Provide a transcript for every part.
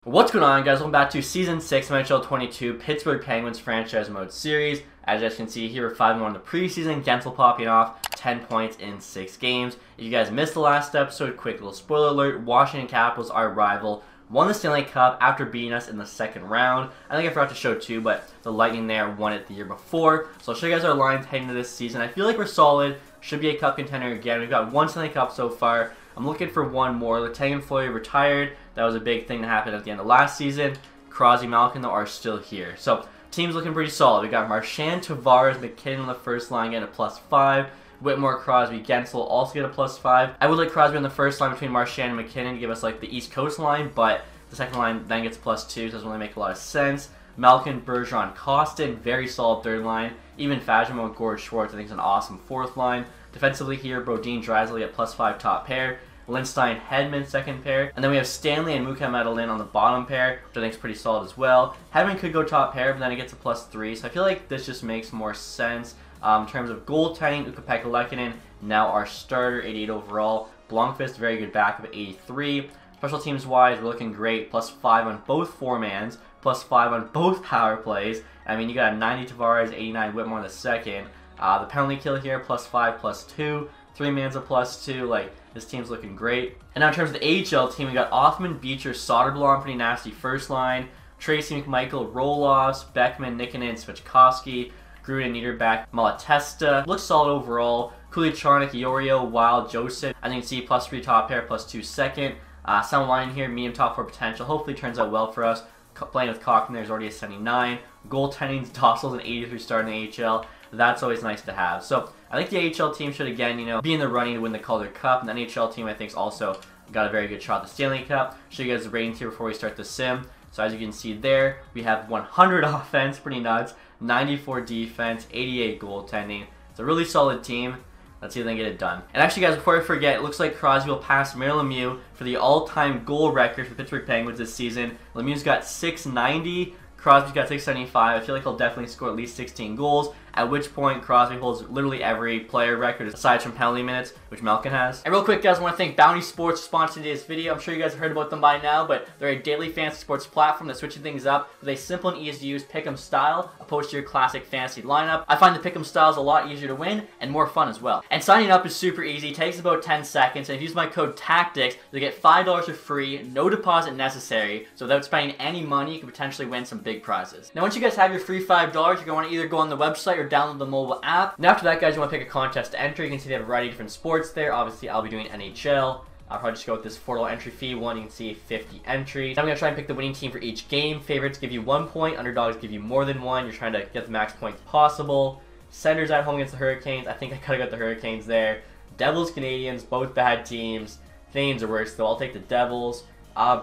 What's going on, guys? Welcome back to Season 6 of NHL 22 Pittsburgh Penguins Franchise Mode Series. As you guys can see here, we're 5-1 in the preseason. Gensel popping off 10 points in 6 games. If you guys missed the last episode, quick little spoiler alert. Washington Capitals, our rival, won the Stanley Cup after beating us in the second round. I think I forgot to show too, but the Lightning there won it the year before. So I'll show you guys our lines heading into this season. I feel like we're solid. Should be a cup contender again. We've got one Stanley Cup so far. I'm looking for one more. Letang and Fleury retired. That was a big thing that happened at the end of last season. Crosby, Malkin, though, are still here. So, team's looking pretty solid. We got Marchand, Tavares, McKinnon on the first line getting a +5. Whitmore, Crosby, Gensel also get a +5. I would like Crosby on the first line between Marchand and McKinnon to give us like the East Coast line, but the second line then gets +2, so it doesn't really make a lot of sense. Malkin, Bergeron, Kostin, very solid third line. Even Fajimo, Gord, Schwartz, I think is an awesome fourth line. Defensively here, Brodin, Draisaitl at +5 top pair. Lindstein, Hedman, second pair. And then we have Stanley and Muka Medellin on the bottom pair, which I think is pretty solid as well. Hedman could go top pair, but then it gets a +3. So I feel like this just makes more sense. In terms of goaltending, Ukko-Pekka Lehkonen, now our starter, 88 overall. Blomqvist, very good backup at 83. Special teams wise, we're looking great. +5 on both foremans, +5 on both power plays. I mean, you got a 90 Tavares, 89 Whitmore in the second. The penalty kill here, +5, +2. 3-man's a +2. Like, this team's looking great. And now in terms of the AHL team, we got Othman, Beecher, Soderblom, pretty nasty first line. Tracy, McMichael, Roloffs, Beckman, Nikkonen, Svechkovsky, Gruden, Niederbach, Malatesta. Looks solid overall. Kulicharnik, Yorio, Wild, Joseph. I think you see +3 top pair, +2 second. Sound line here, medium top 4 potential. Hopefully turns out well for us. Playing with Cochran there's already a 79. Goaltending's Dossel's an 83 star in the AHL. That's always nice to have. So I think the AHL team should again, be in the running to win the Calder Cup. And the NHL team I think's also got a very good shot at the Stanley Cup. Show you guys the ratings here before we start the sim. So as you can see there, we have 100 offense, pretty nuts, 94 defense, 88 goaltending. It's a really solid team. Let's see if they can get it done. And actually, guys, before I forget, it looks like Crosby will pass Mario Lemieux for the all-time goal record for the Pittsburgh Penguins this season. Lemieux's got 690. Crosby's got 675. I feel like he'll definitely score at least 16 goals, at which point Crosby holds literally every player record aside from penalty minutes, which Malkin has. And real quick, guys, I want to thank Bounty Sports for sponsoring today's video. I'm sure you guys have heard about them by now, but they're a daily fantasy sports platform that's switching things up with a simple and easy to use pick'em style opposed to your classic fantasy lineup. I find the pick'em style is a lot easier to win and more fun as well. And signing up is super easy. It takes about 10 seconds, and if you use my code TacTix, you'll get $5 for free, no deposit necessary, so without spending any money, you can potentially win some big prizes. Now, once you guys have your free $5, you're going to want to either go on the website or download the mobile app. And after that, guys, you want to pick a contest to enter. You can see they have a variety of different sports there. Obviously, I'll be doing NHL. I'll probably just go with this $4 entry fee one. You can see 50 entries. I'm going to try and pick the winning team for each game. Favorites give you 1 point. Underdogs give you more than 1. You're trying to get the max points possible. Senators at home against the Hurricanes. I think I could have got the Hurricanes there. Devils, Canadians, both bad teams. Canadians are worse, though. I'll take the Devils.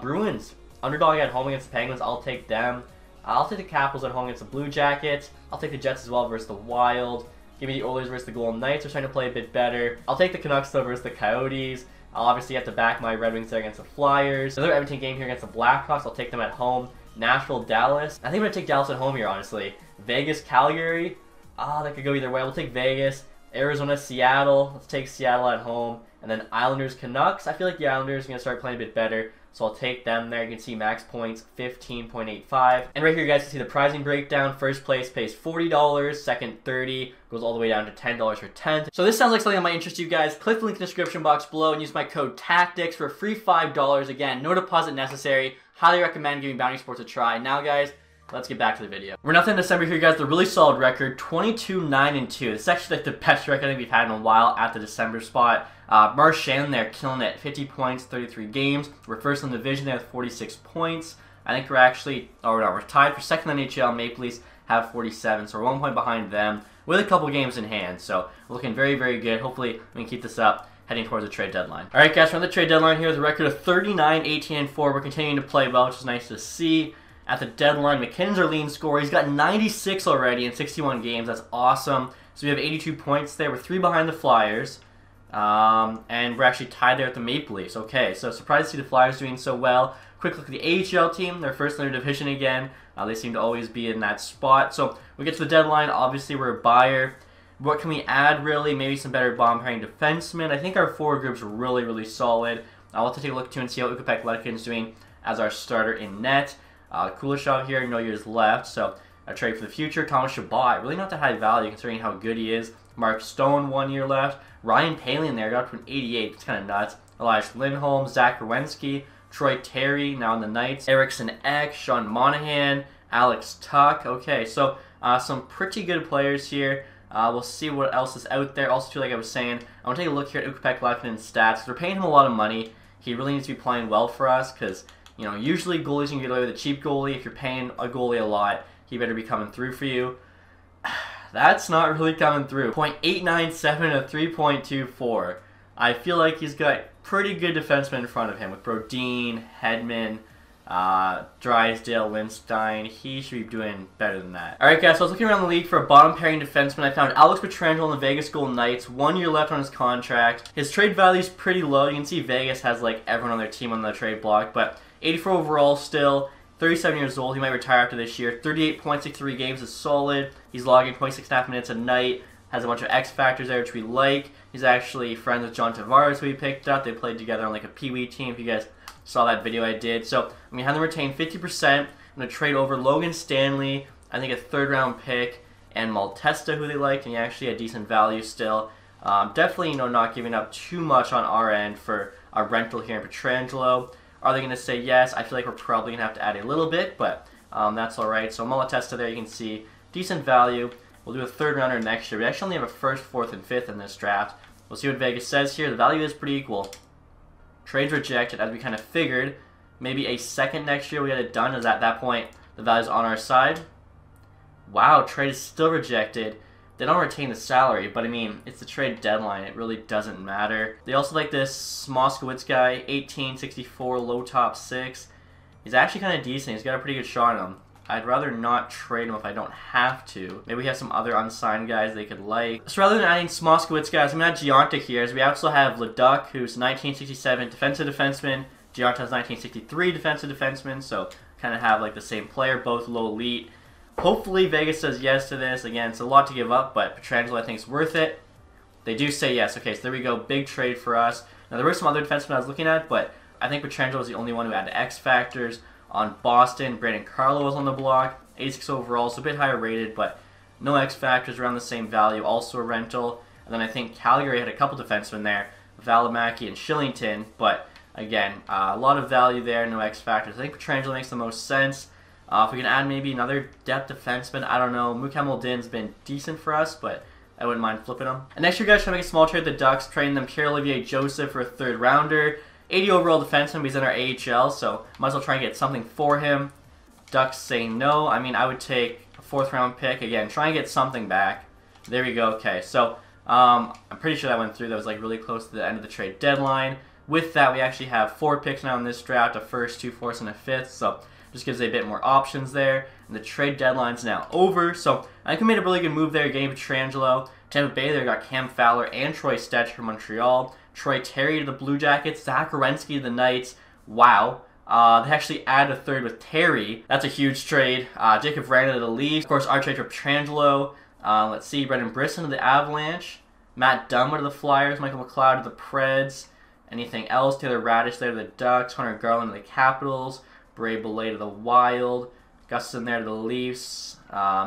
Bruins, underdog at home against the Penguins. I'll take them. I'll take the Capitals at home against the Blue Jackets. I'll take the Jets as well versus the Wild. Give me the Oilers versus the Golden Knights. They're trying to play a bit better. I'll take the Canucks though versus the Coyotes. I'll obviously have to back my Red Wings there against the Flyers. Another Edmonton game here against the Blackhawks. I'll take them at home. Nashville, Dallas. I think I'm going to take Dallas at home here, honestly. Vegas, Calgary. That could go either way. We'll take Vegas. Arizona, Seattle. Let's take Seattle at home. And then Islanders, Canucks. I feel like the Islanders are going to start playing a bit better, so I'll take them there. You can see max points, 15.85. And right here, you guys can see the prizing breakdown. First place pays $40, second $30, goes all the way down to $10 for 10th. So this sounds like something that might interest you guys. Click the link in the description box below and use my code TacTix for a free $5. Again, no deposit necessary. Highly recommend giving Bounty Sports a try. Now, guys, let's get back to the video. We're nothing in December here, guys. The really solid record, 22-9-2. This is actually like the best record I think we've had in a while at the December spot. Marchand there, killing it. 50 points, 33 games. We're first in the division there with 46 points. I think we're actually, we're tied for second in the NHL. Maple Leafs have 47, so we're 1 point behind them with a couple games in hand. So we're looking very, very good. Hopefully we can keep this up heading towards the trade deadline. All right, guys, we're on the trade deadline here with a record of 39-18-4. We're continuing to play well, which is nice to see. At the deadline, McKinnon's our leading scorer. He's got 96 already in 61 games. That's awesome. So we have 82 points there. We're 3 behind the Flyers. And we're actually tied there at the Maple Leafs. Okay, so surprised to see the Flyers doing so well. Quick look at the AHL team. They're first in their division again. They seem to always be in that spot. So we get to the deadline. Obviously, we're a buyer. What can we add, really? Maybe some better bomb-pairing defensemen. I think our forward group's really, really solid. I'll have to take a look, too, and see how Ukko-Pekka Lehkonen's doing. as our starter in net. Kuleshov here, no years left, so a trade for the future. Thomas Chabot, really not that high value considering how good he is. Mark Stone, 1 year left. Ryan Palin there, got up to an 88. It's kind of nuts. Elias Lindholm, Zach Werenski, Troy Terry, now in the Knights. Eriksson Ek, Sean Monahan, Alex Tuck. Okay, so some pretty good players here. We'll see what else is out there. Also, too, like I was saying, I want to take a look here at Ukko-Pekka-Lehkonen's stats. We're paying him a lot of money. He really needs to be playing well for us because, you know, usually goalies can get away with a cheap goalie. If you're paying a goalie a lot, he better be coming through for you. That's not really coming through. .897 to 3.24. I feel like he's got pretty good defensemen in front of him with Brodin, Hedman, Drysdale, Lindstein. He should be doing better than that. Alright guys, so I was looking around the league for a bottom pairing defenseman. I found Alex Pietrangelo on the Vegas Golden Knights. 1 year left on his contract. His trade value is pretty low. You can see Vegas has like everyone on their team on the trade block, but 84 overall still. 37 years old. He might retire after this year. 38.63 games is solid. He's logging 26.5 minutes a night. Has a bunch of X factors there, which we like. He's actually friends with John Tavares, who we picked up. They played together on like a Pee Wee team, if you guys saw that video I did. So I'm going to have them retain 50%. I'm going to trade over Logan Stanley, I think a 3rd round pick, and Maltesta, who they liked, and he actually had decent value still. Definitely, you know, not giving up too much on our end for our rental here in Pietrangelo. Are they going to say yes? I feel like we're probably going to have to add a little bit, but that's alright. So Malatesta there, you can see decent value. We'll do a 3rd rounder next year. We actually only have a 1st, 4th, and 5th in this draft. We'll see what Vegas says here. The value is pretty equal. Trades rejected, as we kind of figured. Maybe a 2nd next year we get it done, as at that point the value's on our side. Wow, trade is still rejected. They don't retain the salary, but I mean, it's the trade deadline. It really doesn't matter. They also like this Moskowitz guy, 1864, low top 6. He's actually kind of decent. He's got a pretty good shot on him. I'd rather not trade him if I don't have to. Maybe we have some other unsigned guys they could like. So rather than adding Moskowitz guys, I'm going to add Gionta here, as we also have Leduc, who's 1967 defensive defenseman. Gionta's 1963 defensive defenseman, so kind of have like the same player, both low elite. Hopefully Vegas says yes to this. Again, it's a lot to give up, but Pietrangelo I think is worth it. They do say yes. Okay, so there we go. Big trade for us. Now there were some other defensemen I was looking at, but I think Pietrangelo was the only one who had X factors. On Boston, Brandon Carlo was on the block. 86 overall, so a bit higher rated, but no X factors, around the same value. Also a rental. And then I think Calgary had a couple defensemen there, Valimaki and Shillington, but again, a lot of value there, no X factors. I think Pietrangelo makes the most sense. If we can add maybe another depth defenseman, I don't know. Mukamaldin's been decent for us, but I wouldn't mind flipping him. And next year, guys, trying to make a small trade with the Ducks, trading them Pierre-Olivier Joseph for a 3rd rounder. 80 overall defenseman, but he's in our AHL, so might as well try and get something for him. Ducks say no. I mean, I would take a 4th round pick. Again, try and get something back. There we go. Okay, so I'm pretty sure that went through. That was like really close to the end of the trade deadline. With that, we actually have 4 picks now in this draft, a 1st, 2 4ths, and a 5th, so just gives a bit more options there. And the trade deadline's now over, so I think we made a really good move there, getting Pietrangelo. Tampa Bay there got Cam Fowler and Troy Stetch from Montreal. Troy Terry to the Blue Jackets. Zach Werenski to the Knights. Wow. They actually added a 3rd with Terry. That's a huge trade. Jacob Vrana to the Leafs. Of course, our trade for Pietrangelo. Let's see. Brendan Brisson to the Avalanche. Matt Dunn to the Flyers. Michael McLeod to the Preds. Anything else? Taylor Radish there to the Ducks. Hunter Garland to the Capitals. Bray Belay to the Wild. Gustin there to the Leafs.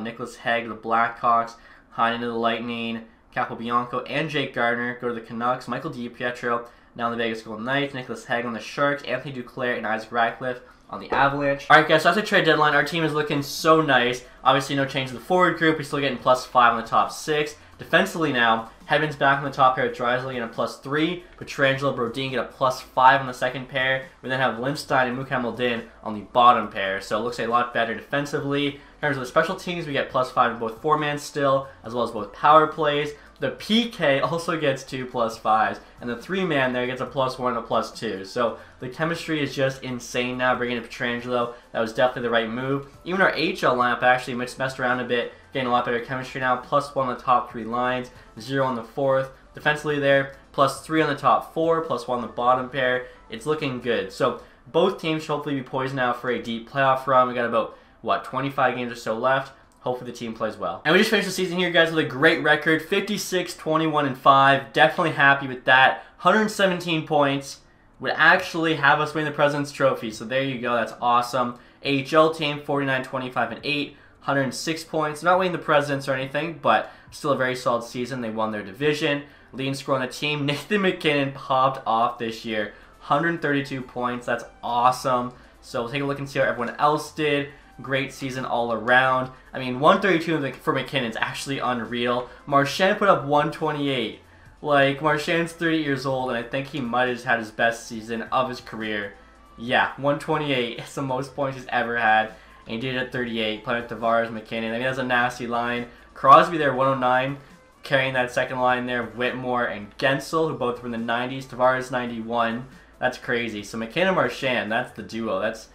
Nicholas Hague to the Blackhawks. Heinen to the Lightning. Capobianco and Jake Gardner go to the Canucks. Michael DiPietro now on the Vegas Golden Knights. Nicholas Hague on the Sharks. Anthony Duclair and Isaac Ratcliffe on the Avalanche. Alright guys, so that's the trade deadline. Our team is looking so nice. Obviously no change in the forward group. We're still getting +5 on the top 6. Defensively now, Hedman's back on the top pair. Drysdale getting a +3. Pietrangelo, Brodin get a +5 on the 2nd pair. We then have Lindstein and Mukamaldin on the bottom pair. So it looks a lot better defensively. In terms of the special teams, we get +5 in both foreman still, as well as both power plays. The PK also gets 2 +5s, and the 3-man there gets a +1 and a +2. So the chemistry is just insane now, bringing in Pietrangelo. That was definitely the right move. Even our HL lineup actually messed around a bit, getting a lot better chemistry now. +1 on the top 3 lines, 0 on the 4th. Defensively there, +3 on the top 4, +1 on the bottom pair. It's looking good. So both teams should hopefully be poised now for a deep playoff run. We got about, what, 25 games or so left. Hopefully the team plays well. And we just finished the season here, guys, with a great record, 56, 21, and 5. Definitely happy with that. 117 points. would actually have us win the President's Trophy. So there you go. That's awesome. AHL team, 49, 25, and 8, 106 points. Not winning the Presidents or anything, but still a very solid season. They won their division. Leading scorer on the team, Nathan MacKinnon popped off this year. 132 points. That's awesome. So we'll take a look and see how everyone else did. Great season all around. I mean, 132 for MacKinnon is actually unreal. Marchand put up 128. Like, Marchand's 30 years old, and I think he might have just had his best season of his career. Yeah, 128 is the most points he's ever had, and he did it at 38, playing with Tavares, MacKinnon. I mean, that's a nasty line. Crosby there, 109, carrying that second line there. Whitmore and Gensel, who both were in the 90s. Tavares, 91. That's crazy. So MacKinnon, Marchand, that's the duo. That's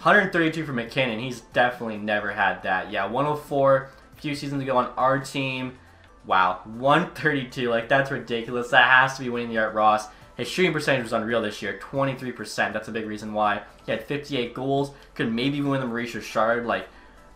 132 for MacKinnon. He's definitely never had that. Yeah, 104 a few seasons ago on our team. Wow, 132. Like, that's ridiculous. That has to be winning the Art Ross. His shooting percentage was unreal this year, 23%. That's a big reason why. He had 58 goals. Could maybe even win the MAURICE Richard. Like,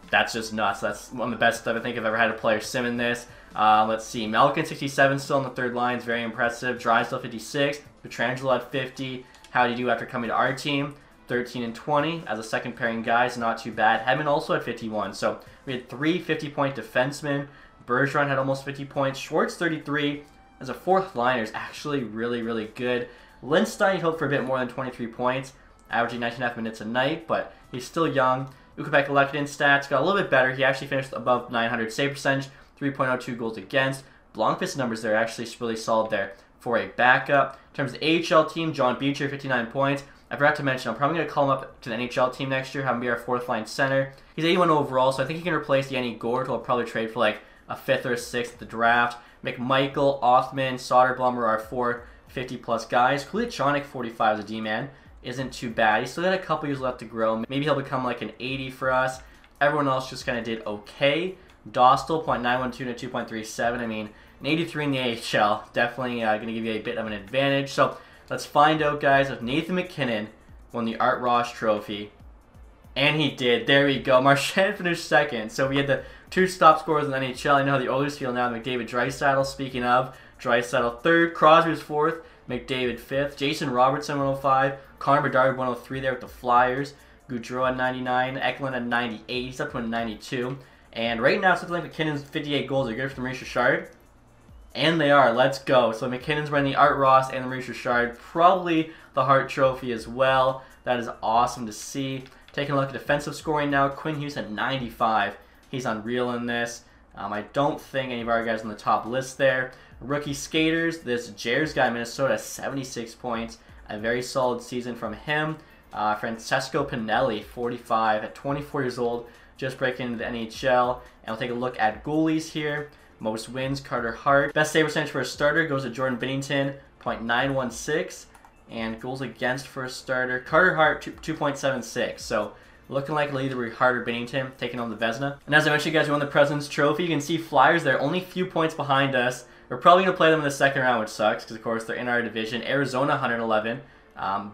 that's just nuts. That's one of the best stuff I think I've ever had a player sim in this. Let's see. Malkin, 67, still on the third line. Is very impressive. Drysdale, 56. Pietrangelo at 50. How did he do after coming to our team? 13 and 20 as a second pairing guy, so not too bad. Hedman also at 51. So we had 3 50-point defensemen. Bergeron had almost 50 points. Schwartz, 33. As a fourth liner is actually really, really good. Lindstein hoped for a bit more than 23 points, averaging 19.5 minutes a night, but he's still young. Ukko-Pekka-Lehtonen stats got a little bit better. He actually finished above 900 save percentage, 3.02 goals against. Blomqvist's numbers there are actually really solid there for a backup. In terms of the AHL team, John Beecher, 59 points. I forgot to mention, I'm probably going to call him up to the NHL team next year, have him be our fourth line center. He's 81 overall, so I think he can replace Yanni Gourde, who I'll probably trade for like a 5th or a 6th at the draft. McMichael, Othman, Soderblom are our 4 50-plus guys. Kulichonic, 45 as a D-man. Isn't too bad. He's still got a couple years left to grow. Maybe he'll become like an 80 for us. Everyone else just kind of did okay. Dostal, 0.912 to 2.37. I mean, an 83 in the AHL. Definitely going to give you a bit of an advantage. So let's find out, guys, if Nathan MacKinnon won the Art Ross Trophy. And he did. There we go. Marchand finished second. So we had the 2 top scorers in the NHL. I know how the Oilers feel now. McDavid, Draisaitl. Speaking of, Draisaitl 3rd. Crosby was 4th. McDavid 5th. Jason Robertson 105. Connor Bedard 103 there with the Flyers. Gaudreau at 99. Eklund at 98. He's up to a 92. And right now it's looking like McKinnon's 58 goals are good for the MAURICE Richard. And they are. Let's go. So McKinnon's winning the Art Ross and the MAURICE Richard. Probably the Hart Trophy as well. That is awesome to see. Taking a look at defensive scoring now. Quinn Hughes at 95. He's unreal in this. I don't think any of our guys on the top list there. Rookie skaters. This Jers guy, Minnesota, 76 points. A very solid season from him. Francesco Pinelli, 45 at 24 years old. Just breaking into the NHL. And we'll take a look at goalies here. Most wins, Carter Hart. Best save percentage for a starter goes to Jordan Binnington, 0.916. And goals against for a starter, Carter Hart, 2.76. So looking like it'll either be Hart or Binnington taking on the Vezina. And as I mentioned, guys, we won the President's Trophy. You can see Flyers, they're only a few points behind us. We're probably going to play them in the second round, which sucks because, of course, they're in our division. Arizona, 111.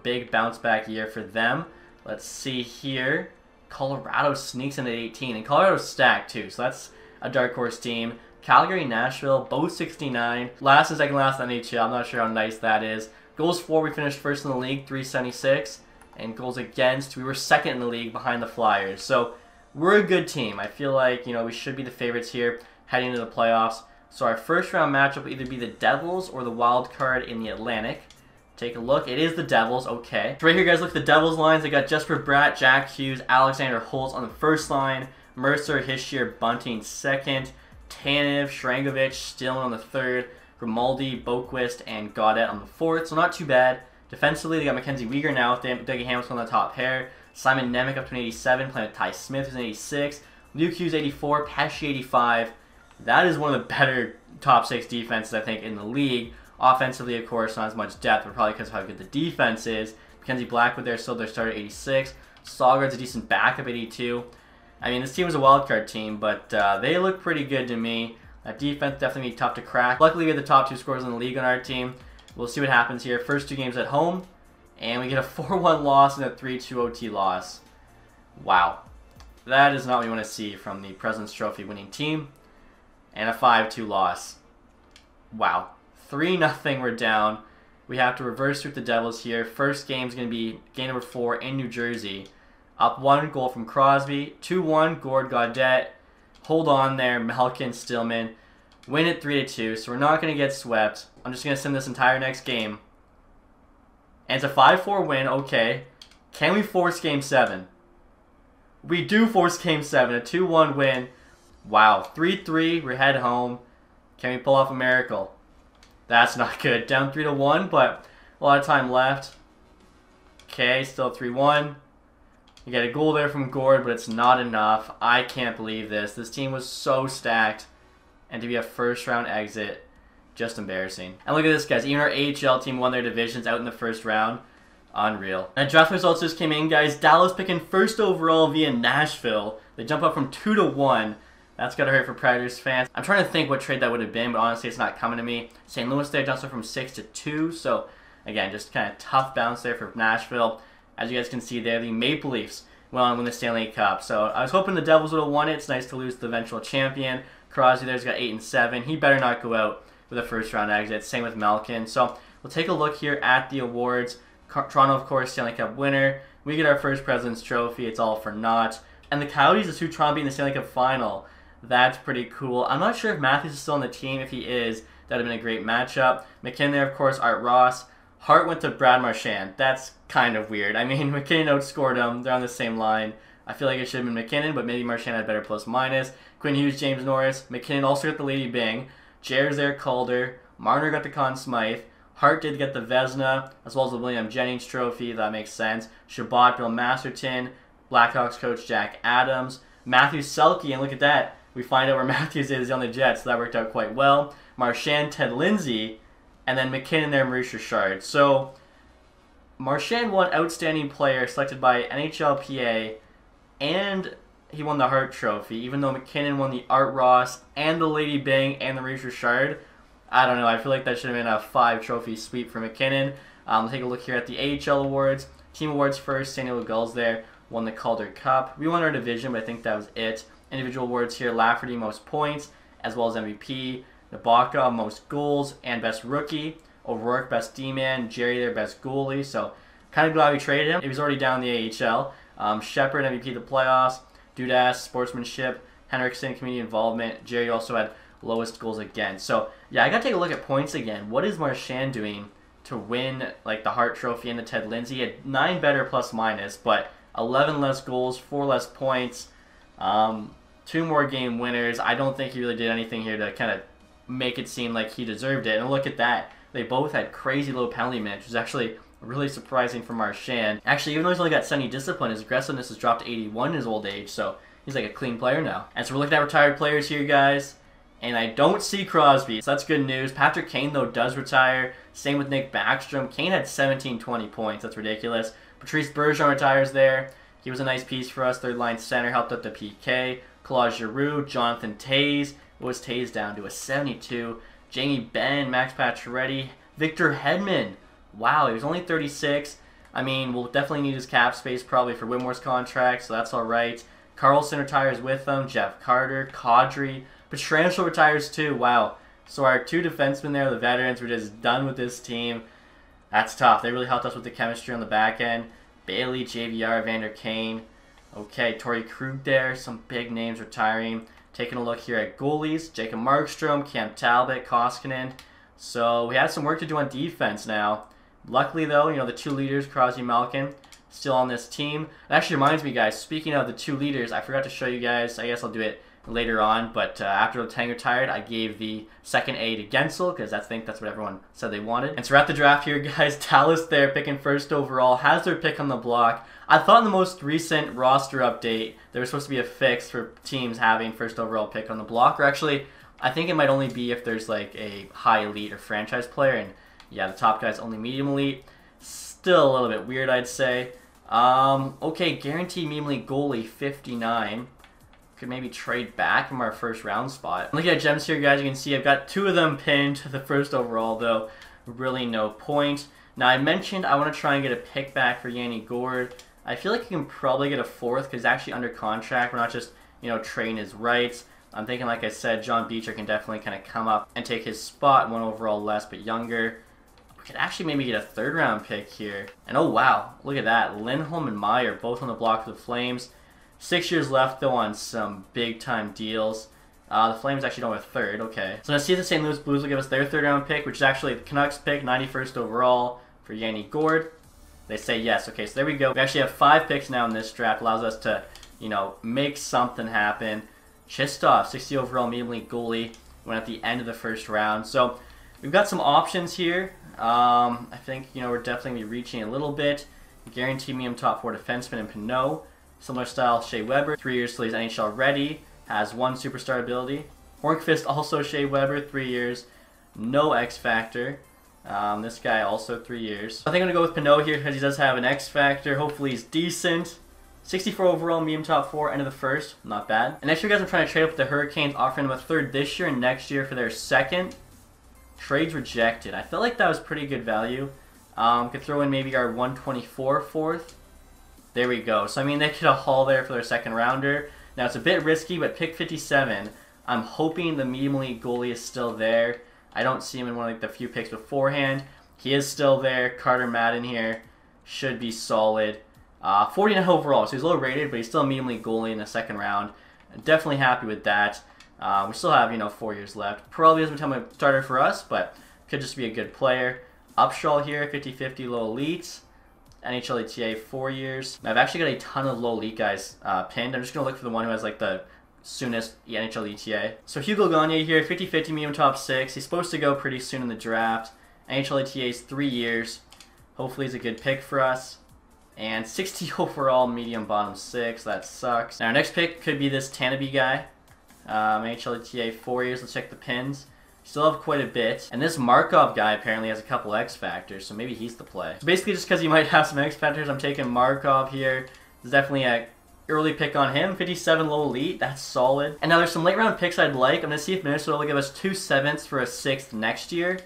Big bounce back year for them. Let's see here. Colorado sneaks in at 18. And Colorado's stacked, too. So that's a dark horse team. Calgary, Nashville, both 69. Last and second last in the NHL. I'm not sure how nice that is. Goals for, we finished first in the league, 376. And goals against, we were second in the league behind the Flyers. So we're a good team. I feel like, you know, we should be the favorites here heading into the playoffs. So our first round matchup will either be the Devils or the Wild Card in the Atlantic. Take a look. It is the Devils. Okay. So right here, guys, look at the Devils lines. They got Jesper Bratt, Jack Hughes, Alexander Holtz on the first line. Mercer, Hischier, Bunting second. Tanev, Shrangovich, Stillman on the third. Grimaldi, Boquist, and Gaudette on the fourth. So not too bad. Defensively, they got Mackenzie Weegar now with Dougie Hamilton on the top pair. Simon Nemec up to an 87, playing with Ty Smith, who's an 86. Luke Hughes, 84. Pesci, 85. That is one of the better top 6 defenses, I think, in the league. Offensively, of course, not as much depth, but probably because of how good the defense is. Mackenzie Blackwood there, still their starter, 86. Sawgard's a decent backup, 82. I mean, this team was a wildcard team, but they look pretty good to me. That defense definitely be tough to crack. Luckily, we have the top 2 scorers in the league on our team. We'll see what happens here. First 2 games at home, and we get a 4-1 loss and a 3-2 OT loss. Wow. That is not what we want to see from the President's Trophy winning team. And a 5-2 loss. Wow. 3-0 we're down. we have to reverse sweep the Devils here. First game is going to be game number 4 in New Jersey. Up 1 goal from Crosby. 2-1, Gord Gaudette. Hold on there, Malkin, Stillman. Win it 3-2, so we're not going to get swept. I'm just going to send this entire next game. And it's a 5-4 win, okay. Can we force Game 7? We do force Game 7, a 2-1 win. Wow, 3-3, we're head home. Can we pull off a miracle? That's not good. Down 3-1, but a lot of time left. Okay, still 3-1. You get a goal there from Gord, but it's not enough. I can't believe this. This team was so stacked. And to be a first-round exit, just embarrassing. And look at this, guys. Even our AHL team won their divisions out in the first round. Unreal. And draft results just came in, guys. Dallas picking first overall via Nashville. They jump up from 2-1. That's got to hurt for Predators fans. I'm trying to think what trade that would have been, but honestly, it's not coming to me. St. Louis there jumps up from 6-2. So, again, just kind of tough bounce there for Nashville. As you guys can see there, the Maple Leafs went on to win the Stanley Cup. So, I was hoping the Devils would have won it. It's nice to lose to the eventual champion. Crosby there's got 8-7. He better not go out with a first-round exit. Same with Malkin. So, we'll take a look here at the awards. Toronto, of course, Stanley Cup winner. We get our first President's Trophy. It's all for naught. And the Coyotes is who Toronto beat in the Stanley Cup final. That's pretty cool. I'm not sure if Matthews is still on the team. If he is, that would have been a great matchup. McKinnon there, of course, Art Ross. Hart went to Brad Marchand. That's kind of weird. I mean, McKinnon outscored him. They're on the same line. I feel like it should have been McKinnon, but maybe Marchand had better plus-minus. Quinn Hughes, James Norris. McKinnon also got the Lady Byng. Jair's there, Calder. Marner got the Conn Smythe. Hart did get the Vezina, as well as the William Jennings Trophy. That makes sense. Shabbat, Bill Masterton. Blackhawks coach Jack Adams. Matthews, Selke, and look at that. We find out where Matthews is on the Jets, so that worked out quite well. Marchand, Ted Lindsay, and then McKinnon there, Maurice Richard. So, Marchand won Outstanding Player selected by NHLPA, and he won the Hart Trophy, even though McKinnon won the Art Ross and the Lady Byng and the Maurice Richard. I don't know. I feel like that should have been a 5-trophy sweep for McKinnon. Take a look here at the AHL awards. Team awards first. St. Louis Gulls there won the Calder Cup. We won our division, but I think that was it. Individual awards here. Lafferty, most points, as well as MVP. Nabaka, most goals and best rookie. O'Rourke, best D-man. Jerry there, best goalie. So, kind of glad we traded him. He was already down in the AHL. Shepard, MVP of the playoffs. Dudas, sportsmanship. Henriksen, community involvement. Jerry also had lowest goals against. So, yeah, I got to take a look at points again. What is Marchand doing to win like the Hart Trophy and the Ted Lindsay? He had 9 better plus-minus, but 11 less goals, 4 less points, 2 more game winners. I don't think he really did anything here to kind of make it seem like he deserved it. And look at that. They both had crazy low penalty minutes, which was actually really surprising for Marchand. Actually, even though he's only got 70 discipline, his aggressiveness has dropped to 81 in his old age, so he's like a clean player now. And so we're looking at retired players here, guys. And I don't see Crosby, so that's good news. Patrick Kane, though, does retire. Same with Nick Backstrom. Kane had 17-20 points. That's ridiculous. Patrice Bergeron retires there. He was a nice piece for us. Third-line center, helped up the PK. Claude Giroux, Jonathan Toews. Was Toews down to a 72. Jamie Benn, Max Pacioretty. Victor Hedman. Wow, he was only 36. I mean, we'll definitely need his cap space probably for Whitmore's contract, so that's all right. Carlson retires with them. Jeff Carter, Kadri. Pietrangelo retires too. Wow. So our 2 defensemen there, the veterans, were just done with this team. That's tough. They really helped us with the chemistry on the back end. Bailey, JVR, Vander Kane. Okay, Torrey Krug there. Some big names retiring. Taking a look here at goalies. Jacob Markstrom, Cam Talbot, Koskinen. So we have some work to do on defense now. Luckily, though, you know, the 2 leaders, Crosby, Malkin, still on this team. It actually reminds me, guys, speaking of the 2 leaders, I forgot to show you guys. I guess I'll do it later on, but after Letang retired, I gave the second A to Gensel, because I think that's what everyone said they wanted. And so we're at the draft here, guys. Dallas there, picking first overall, has their pick on the block. I thought in the most recent roster update, there was supposed to be a fix for teams having first overall pick on the block, or actually, I think it might only be if there's like a high elite or franchise player, and yeah, the top guy's only medium elite. Still a little bit weird, I'd say. Okay, guaranteed medium elite goalie, 59. Could maybe trade back from our first round spot. Looking at gems here, guys, you can see I've got 2 of them pinned to the first overall, though really no point. Now, I mentioned I want to try and get a pick back for Yanni Gourde. I feel like you can probably get a 4th because he's actually under contract. We're not just, you know, trading his rights. I'm thinking, like I said, John Beecher can definitely kind of come up and take his spot, 1 overall less but younger. We could actually maybe get a 3rd round pick here. And oh wow, look at that. Lindholm and Meyer both on the block for the Flames. 6 years left though on some big time deals. The Flames actually don't have a 3rd, okay. So let's see if the St. Louis Blues will give us their 3rd round pick, which is actually the Canucks pick, 91st overall for Yanni Gourde. They say yes. Okay, so there we go. We actually have 5 picks now in this draft. Allows us to, you know, make something happen. Chistov, 60 overall medium league goalie, went at the end of the 1st round. So we've got some options here. I think, you know, we're definitely gonna be reaching a little bit. Guaranteed medium top 4 defenseman in Pinot. Similar style, Shea Weber, 3 years till he's NHL ready. Has 1 superstar ability. Hornqvist also Shea Weber, 3 years. No X Factor. This guy also 3 years. I think I'm going to go with Pinot here because he does have an X Factor. Hopefully he's decent. 64 overall, medium top 4, end of the 1st. Not bad. And next year, guys, I'm trying to trade up with the Hurricanes, offering them a 3rd this year and next year for their 2nd. Trades rejected. I feel like that was pretty good value. Could throw in maybe our 124 4th. There we go. So, I mean, they could a haul there for their 2nd rounder. Now, it's a bit risky, but pick 57. I'm hoping the medium league goalie is still there. I don't see him in one of like, the few picks beforehand. He is still there. Carter Madden here should be solid. 49 overall, so he's low rated, but he's still a medium league goalie in the 2nd round. Definitely happy with that. We still have, you know, 4 years left. Probably doesn't become a starter for us, but could just be a good player. Upshaw here, 50-50 low elites. NHL ETA 4 years. Now, I've actually got a ton of low elite guys pinned. I'm just going to look for the one who has like the soonest NHL ETA. So Hugo Gagne here, 50-50 medium top 6. He's supposed to go pretty soon in the draft. NHL ETA is 3 years. Hopefully he's a good pick for us. And 60 overall medium bottom 6. That sucks. Now our next pick could be this Tanabe guy. NHL ETA 4 years. Let's check the pins. Still have quite a bit. And this Markov guy apparently has a couple X Factors, so maybe he's the play. So basically just because he might have some X Factors, I'm taking Markov here. There's definitely a early pick on him. 57 low elite, that's solid. And now there's some late round picks I'd like. I'm going to see if Minnesota will give us 2 7ths for a 6th next year.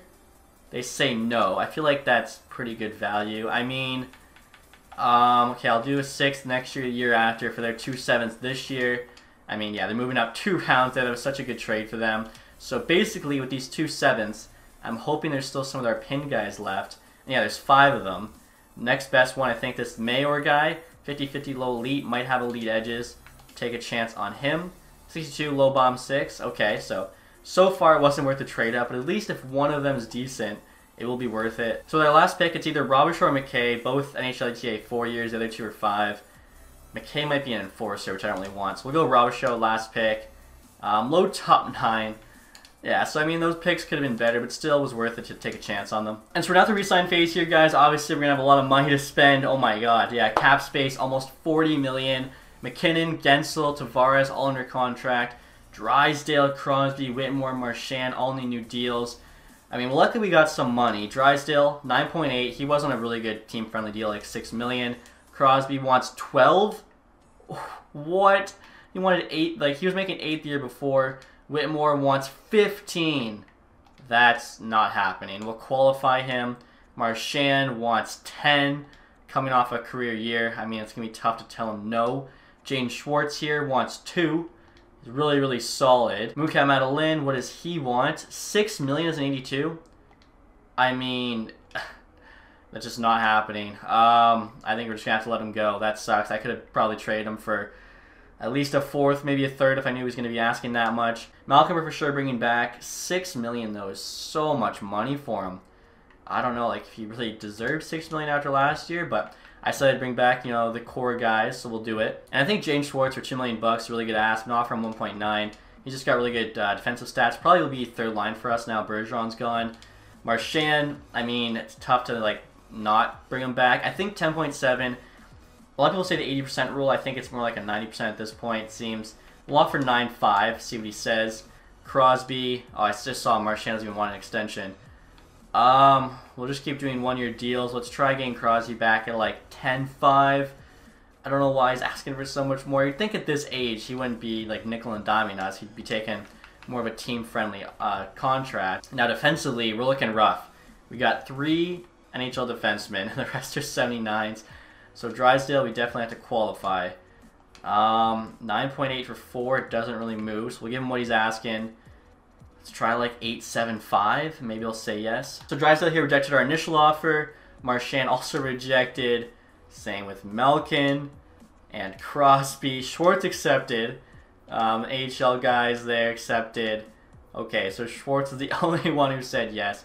They say no. I feel like that's pretty good value. I mean, okay, I'll do a 6th next year, the year after for their 2 7ths this year. I mean, yeah, they're moving up 2 rounds there. That was such a good trade for them. So basically with these 2 7ths, I'm hoping there's still some of our pinned guys left. And yeah, there's 5 of them. Next best one, I think this Mayor guy, 50-50 low elite, might have elite edges. Take a chance on him. 62 low bomb 6. Okay, so far it wasn't worth the trade up, but at least if one of them is decent, it will be worth it. So their last pick, it's either Robichaud or McKay, both NHL ETA 4 years, the other 2 are 5. McKay might be an enforcer, which I don't really want. So we'll go Robichaud, last pick. Low top 9. Yeah, so I mean, those picks could have been better, but still was worth it to take a chance on them. And so we're now at the re-sign phase here, guys. Obviously, we're going to have a lot of money to spend. Oh my god, yeah, cap space, almost $40 million. McKinnon, Gensel, Tavares, all under contract. Drysdale, Crosby, Whitmore, Marchand, all need new deals. I mean, well, luckily we got some money. Drysdale, 9.8. He was on a really good team-friendly deal, like $6 million. Crosby wants 12. What? He wanted 8. Like, he was making 8 the year before. Whitmore wants 15. That's not happening. We'll qualify him. Marchand wants 10. Coming off a career year. I mean, it's going to be tough to tell him no. Jane Schwartz here wants 2. He's really, really solid. Muka Madeline, what does he want? 6 million as an 82. I mean, that's just not happening. I think we're just going to have to let him go. That sucks. I could have probably traded him for at least a 4th, maybe a 3rd if I knew he was going to be asking that much. Malcolm we're for sure bringing back. 6 million though is so much money for him. I don't know like if he really deserved 6 million after last year, but I said I'd bring back, you know, the core guys, so we'll do it. And I think James Schwartz for $2 million bucks, really good ask. I'm gonna offer him 1.9. He's just got really good defensive stats. Probably will be 3rd line for us now. Bergeron's gone. Marchand, I mean, it's tough to like not bring him back. I think 10.7. A lot of people say the 80% rule. I think it's more like a 90% at this point, it seems. We'll offer 9.5, see what he says. Crosby, oh, I just saw Marchand doesn't even want an extension. We'll just keep doing 1-year deals. Let's try getting Crosby back at like 10.5. I don't know why he's asking for so much more. You'd think at this age he wouldn't be like nickel and diming us. He'd be taking more of a team-friendly contract. Now defensively, we're looking rough. We got 3 NHL defensemen, and the rest are 79s. So Drysdale, we definitely have to qualify. 9.8 for 4, it doesn't really move, so we'll give him what he's asking. Let's try like 875. Maybe he'll say yes. So Drysdale here rejected our initial offer. Marchand also rejected. Same with Malkin and Crosby. Schwartz accepted. AHL guys there accepted. Okay, so Schwartz is the only one who said yes.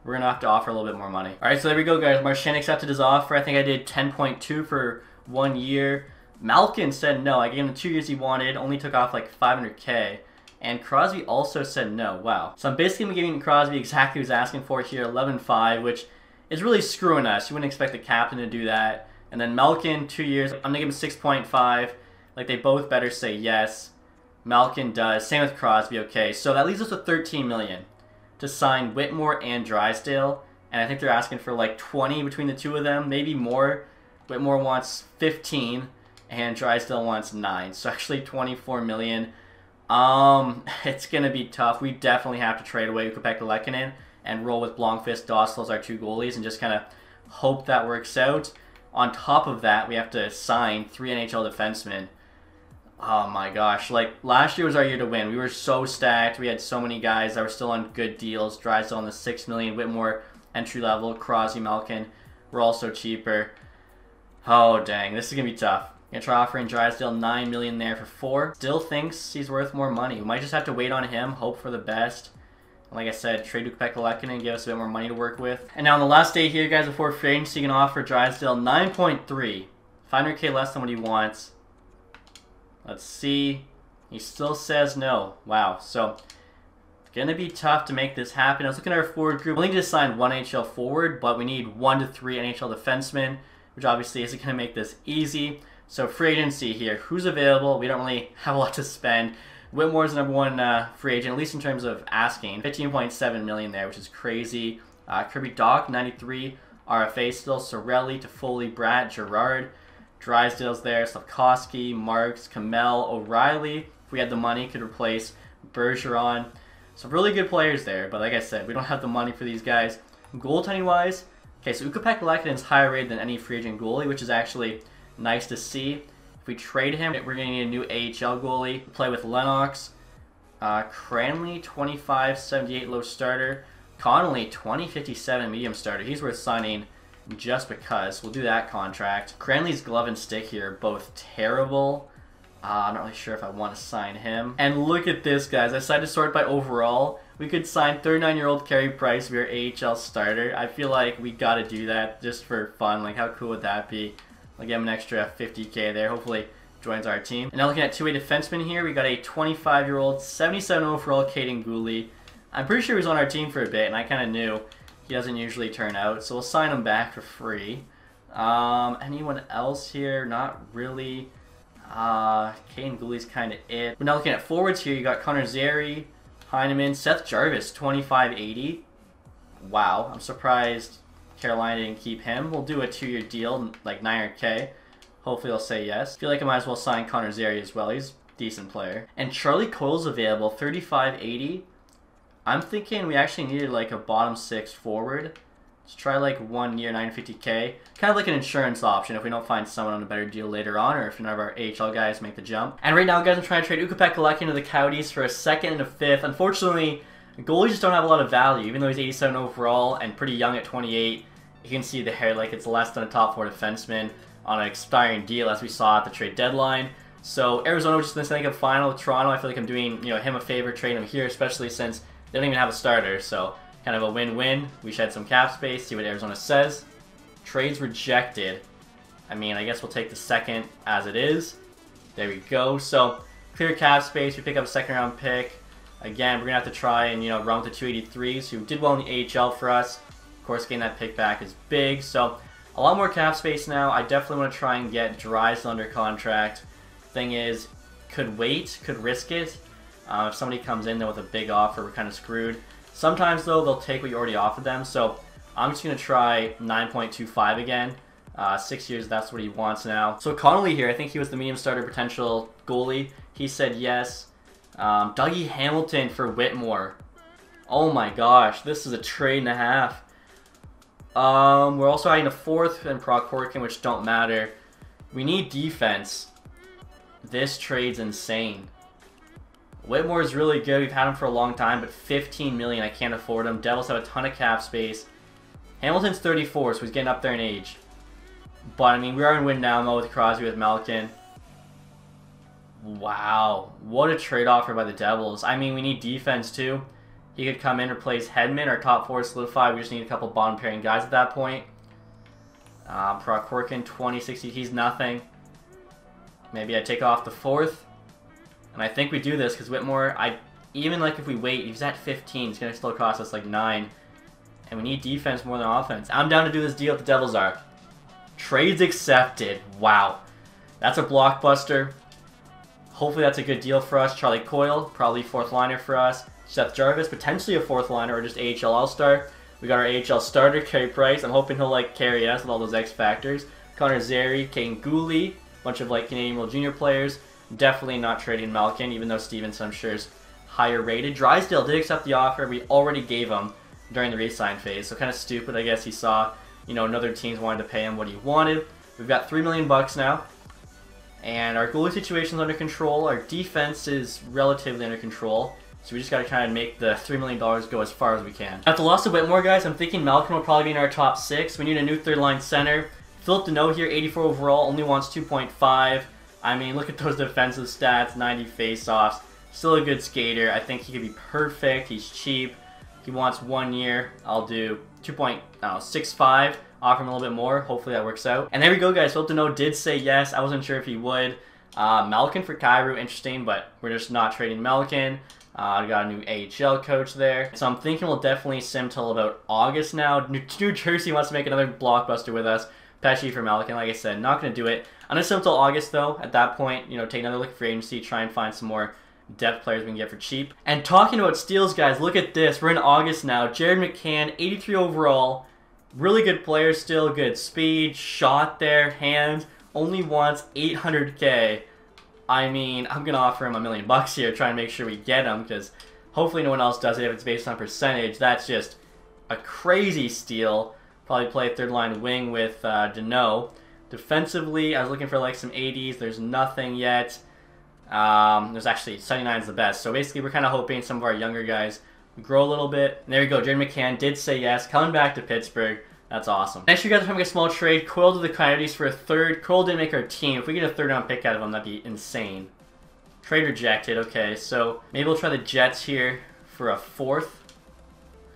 We're going to have to offer a little bit more money. Alright, so there we go, guys. Marchand accepted his offer. I think I did 10.2 for 1 year. Malkin said no. I gave him the 2 years he wanted. Only took off like 500K. And Crosby also said no. Wow. So I'm basically giving Crosby exactly what he was asking for here, 11.5, which is really screwing us. You wouldn't expect the captain to do that. And then Malkin, 2 years. I'm going to give him 6.5. Like, they both better say yes. Malkin does. Same with Crosby. Okay, so that leaves us with 13 million to sign Whitmore and Drysdale. And I think they're asking for like 20 between the two of them, maybe more. Whitmore wants 15 and Drysdale wants 9. So actually 24 million. It's going to be tough. We definitely have to trade away Ukko-Pekka-Lehkonen and roll with Blomqvist, Dostal as our 2 goalies and just kind of hope that works out. On top of that, we have to sign 3 NHL defensemen. Oh my gosh, like last year was our year to win. We were so stacked. We had so many guys that were still on good deals. Drysdale on the 6 million, Whitmore entry level, Crosby, Malkin were also cheaper. Oh dang, this is gonna be tough. Gonna try offering Drysdale 9 million there for 4. Still thinks he's worth more money. We might just have to wait on him, hope for the best. And like I said, trade Ukko-Pekka-Lehkonen, give us a bit more money to work with. And now on the last day here, guys, before free agency, you can offer Drysdale 9.3, 500K less than what he wants. Let's see. He still says no. Wow. So, it's going to be tough to make this happen. I was looking at our forward group. We only just signed 1 NHL forward, but we need 1 to 3 NHL defensemen, which obviously isn't going to make this easy. So, free agency here. Who's available? We don't really have a lot to spend. Whitmore's the number 1 free agent, at least in terms of asking. 15.7 million there, which is crazy. Kirby Dach, 93. RFA still. Sorelli, Toffoli, Bratt, Gerard. Drysdale's there, Slavkovsky, Marks, Kamel, O'Reilly. If we had the money, could replace Bergeron. Some really good players there, but like I said, we don't have the money for these guys. Goaltending-wise, okay, so Ukko-Pekka-Lehkonen is higher rated than any free agent goalie, which is actually nice to see. If we trade him, we're going to need a new AHL goalie. Play with Lennox. Cranley, 25.78 low starter. Connolly, 20.57 medium starter. He's worth signing just because. We'll do that contract. Cranley's glove and stick here, both terrible. I'm not really sure if I want to sign him. And look at this, guys. I decided to sort by overall. We could sign 39-year-old Carey Price, our AHL starter. I feel like we got to do that just for fun. Like, how cool would that be? I'll give him an extra 50K there. Hopefully joins our team. And now looking at 2-way defenseman here, we got a 25-year-old, 77 overall Caden Gooley. I'm pretty sure he was on our team for a bit, and I kind of knew he doesn't usually turn out, so we'll sign him back for free. Anyone else here? Not really. Caden Gooley's kind of it. We're now looking at forwards here. You got Connor Zary, Heineman, Seth Jarvis, 25.80. Wow, I'm surprised Carolina didn't keep him. We'll do a 2-year deal, like 900K. Hopefully they'll say yes. I feel like I might as well sign Connor Zary as well. He's a decent player. And Charlie Coyle's available, 35.80. I'm thinking we actually needed like a bottom 6 forward. Let's try like 1 year, 950K. Kind of like an insurance option if we don't find someone on a better deal later on, or if none of our AHL guys make the jump. And right now, guys, I'm trying to trade Ukko-Pekka-Lehkonen to the Coyotes for a 2nd and a 5th. Unfortunately, goalies just don't have a lot of value. Even though he's 87 overall and pretty young at 28, you can see the hair like it's less than a top 4 defenseman on an expiring deal, as we saw at the trade deadline. So Arizona was just in the Stanley Cup final with Toronto. I feel like I'm doing him a favor trading him here, especially since they don't even have a starter, so kind of a win-win. We shed some cap space, see what Arizona says. Trades rejected. I mean, I guess we'll take the 2nd as it is. There we go. So, clear cap space. We pick up a 2nd-round pick. Again, we're going to have to try and, run with the 283s, who did well in the AHL for us. Of course, getting that pick back is big. So, a lot more cap space now. I definitely want to try and get Drysdale under contract. Thing is, could wait, could risk it. If somebody comes in there with a big offer, we're kind of screwed. Sometimes, though, they'll take what you already offered them. So I'm just going to try 9.25 again. 6 years, that's what he wants now. So Connolly here, I think he was the medium starter potential goalie. He said yes. Dougie Hamilton for Whitmore. Oh my gosh, this is a trade and a half. We're also adding a 4th and Proc Horkin, which don't matter. We need defense. This trade's insane. Whitmore is really good. We've had him for a long time, but 15 million, I can't afford him. Devils have a ton of cap space. Hamilton's 34, so he's getting up there in age. But, I mean, we are in win now mode with Crosby, with Malkin. Wow. What a trade offer by the Devils. I mean, we need defense, too. He could come in, replace Hedman. Our top four is solidified. We just need a couple bottom pairing guys at that point. Prokhorkin, 2060. He's nothing. Maybe I take off the fourth. And I think we do this because Whitmore, even like if we wait, he's at 15. It's going to still cost us like 9. And we need defense more than offense. I'm down to do this deal if the Devils are. Trades accepted. Wow. That's a blockbuster. Hopefully that's a good deal for us. Charlie Coyle, probably fourth liner for us. Seth Jarvis, potentially a fourth liner or just AHL All-Star. We got our AHL starter, Carey Price. I'm hoping he'll like carry us with all those X factors. Connor Zary, Kane Gooley, bunch of like Canadian World Junior players. Definitely not trading Malkin, even though Stevenson I'm sure is higher rated. Drysdale did accept the offer we already gave him during the re-sign phase, so kind of stupid. I guess he saw, you know, another teams wanted to pay him what he wanted. We've got $3 million now. And our goalie situation is under control. Our defense is relatively under control. So we just got to kind of make the $3 million go as far as we can. At the loss of Whitmore, guys, I'm thinking Malkin will probably be in our top 6. We need a new third-line center. Philip Deneau here, 84 overall, only wants 2.5. I mean, look at those defensive stats, 90 face-offs. Still a good skater. I think he could be perfect. He's cheap. He wants 1 year. I'll do 2.65. Offer him a little bit more. Hopefully that works out. And there we go, guys. Philip Deneau did say yes. I wasn't sure if he would. Malkin for Kyrou, interesting, but we're just not trading Malkin. I got a new AHL coach there. So I'm thinking we'll definitely sim till about August now. New Jersey wants to make another blockbuster with us. Pesci for Malkin, like I said, not going to do it. I'm going to sim till August, though. At that point, you know, take another look at free agency, try and find some more depth players we can get for cheap. And talking about steals, guys, look at this. We're in August now. Jared McCann, 83 overall. Really good player still. Good speed, shot there, hands. Only wants 800K. I mean, I'm going to offer him $1 million here, try and make sure we get him, because hopefully no one else does it if it's based on percentage. That's just a crazy steal. Probably play third-line wing with Deneau. Defensively, I was looking for like some 80s. There's nothing yet. There's actually 79 is the best. So basically, we're kind of hoping some of our younger guys grow a little bit. And there we go. Jared McCann did say yes. Coming back to Pittsburgh. That's awesome. Next, you guys are having a small trade. Coyle to the Coyotes for a third. Coyle didn't make our team. If we get a third-round pick out of him, that'd be insane. Trade rejected. Okay, so maybe we'll try the Jets here for a fourth.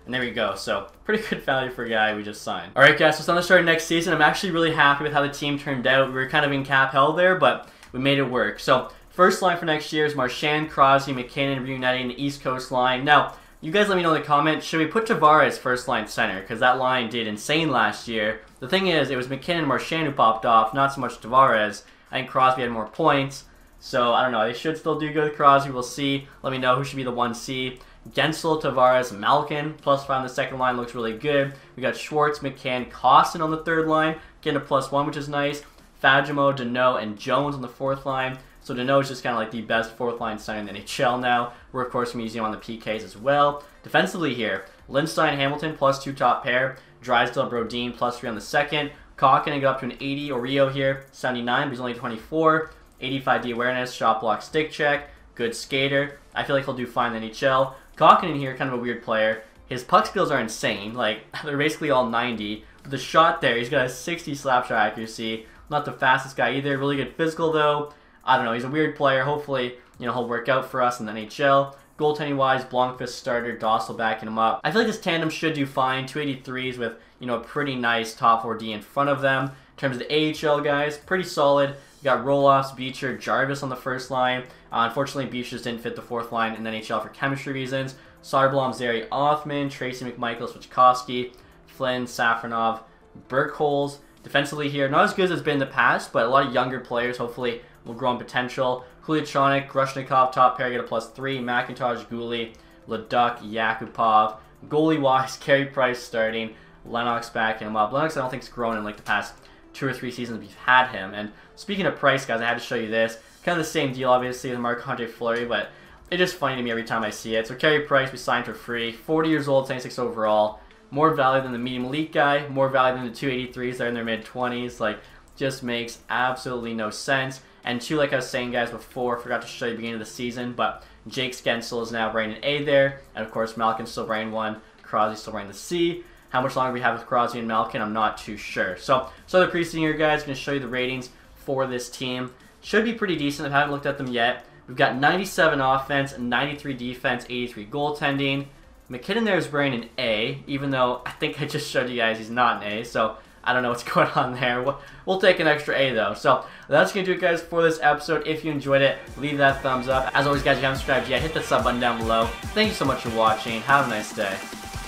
And there we go. So pretty good value for a guy we just signed. All right, guys. So it's on the start of next season. I'm actually really happy with how the team turned out. We were kind of in cap hell there, but we made it work. So first line for next year is Marchand, Crosby, McKinnon reuniting the East Coast line. Now, you guys let me know in the comments, should we put Tavares first line center? Because that line did insane last year. The thing is, it was McKinnon and Marchand who popped off, not so much Tavares. I think Crosby had more points. So, I don't know. They should still do good with Crosby. We'll see. Let me know who should be the 1C. Gensel, Tavares, Malkin. +5 on the second line looks really good. We got Schwartz, McCann, Costin on the third line. Getting a +1, which is nice. Fagemo, Deneau, and Jones on the fourth line. So Deneau is just kind of like the best fourth-line center in the NHL now. We're, of course, going to use him on the PKs as well. Defensively here, Lindstein, Hamilton, +2 top pair. Drysdale, Brodin, +3 on the second. Koch going to go up to an 80. Orio here, 79, but he's only 24. 85 D awareness, shot block, stick check. Good skater. I feel like he'll do fine in the NHL. Koch in here, kind of a weird player. His puck skills are insane. Like, they're basically all 90. But the shot there, he's got a 60 slap shot accuracy. Not the fastest guy either. Really good physical, though. I don't know, he's a weird player. Hopefully, you know, he'll work out for us in the NHL. Goaltending-wise, Blomqvist starter, Dossel backing him up. I feel like this tandem should do fine. 283s with, you know, a pretty nice top 4D in front of them. In terms of the AHL guys, pretty solid. We got Roloffs, Beecher, Jarvis on the first line. Unfortunately, Beecher just didn't fit the fourth line in the NHL for chemistry reasons. Soderblom, Zary, Othman, Tracy McMichael, Switchkowski, Flynn, Safronov, Burkholz. Defensively here, not as good as it's been in the past, but a lot of younger players hopefully will grow in potential. Huliachonic, Grushnikov, top pair, get a +3. McIntosh, Gooley, Leduc, Yakupov. Goalie-wise, Carey Price starting. Lennox backing him up. Lennox I don't think has grown in like the past 2 or 3 seasons we've had him. And speaking of Price, guys, I had to show you this. Kind of the same deal, obviously, with Marc-Andre Fleury, but it's just funny to me every time I see it. So Carey Price, we signed for free. 40 years old, 76 overall. More value than the medium elite guy. More value than the 283s that are in their mid-20s. Like, just makes absolutely no sense. And 2, like I was saying, guys, before, forgot to show you the beginning of the season, but Jake Skensel is now wearing an A there. And, of course, Malkin's still wearing one. Crosby's still wearing the C. How much longer we have with Crosby and Malkin, I'm not too sure. So the preseason here, guys, going to show you the ratings for this team. Should be pretty decent. I haven't looked at them yet. We've got 97 offense, 93 defense, 83 goaltending. McKinnon there is wearing an A, even though I think I just showed you guys he's not an A. So I don't know what's going on there. We'll take an extra A, though. So that's going to do it, guys, for this episode. If you enjoyed it, leave that thumbs up. As always, guys, if you haven't subscribed yet, hit the sub button down below. Thank you so much for watching. Have a nice day.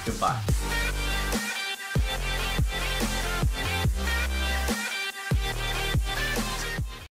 Goodbye.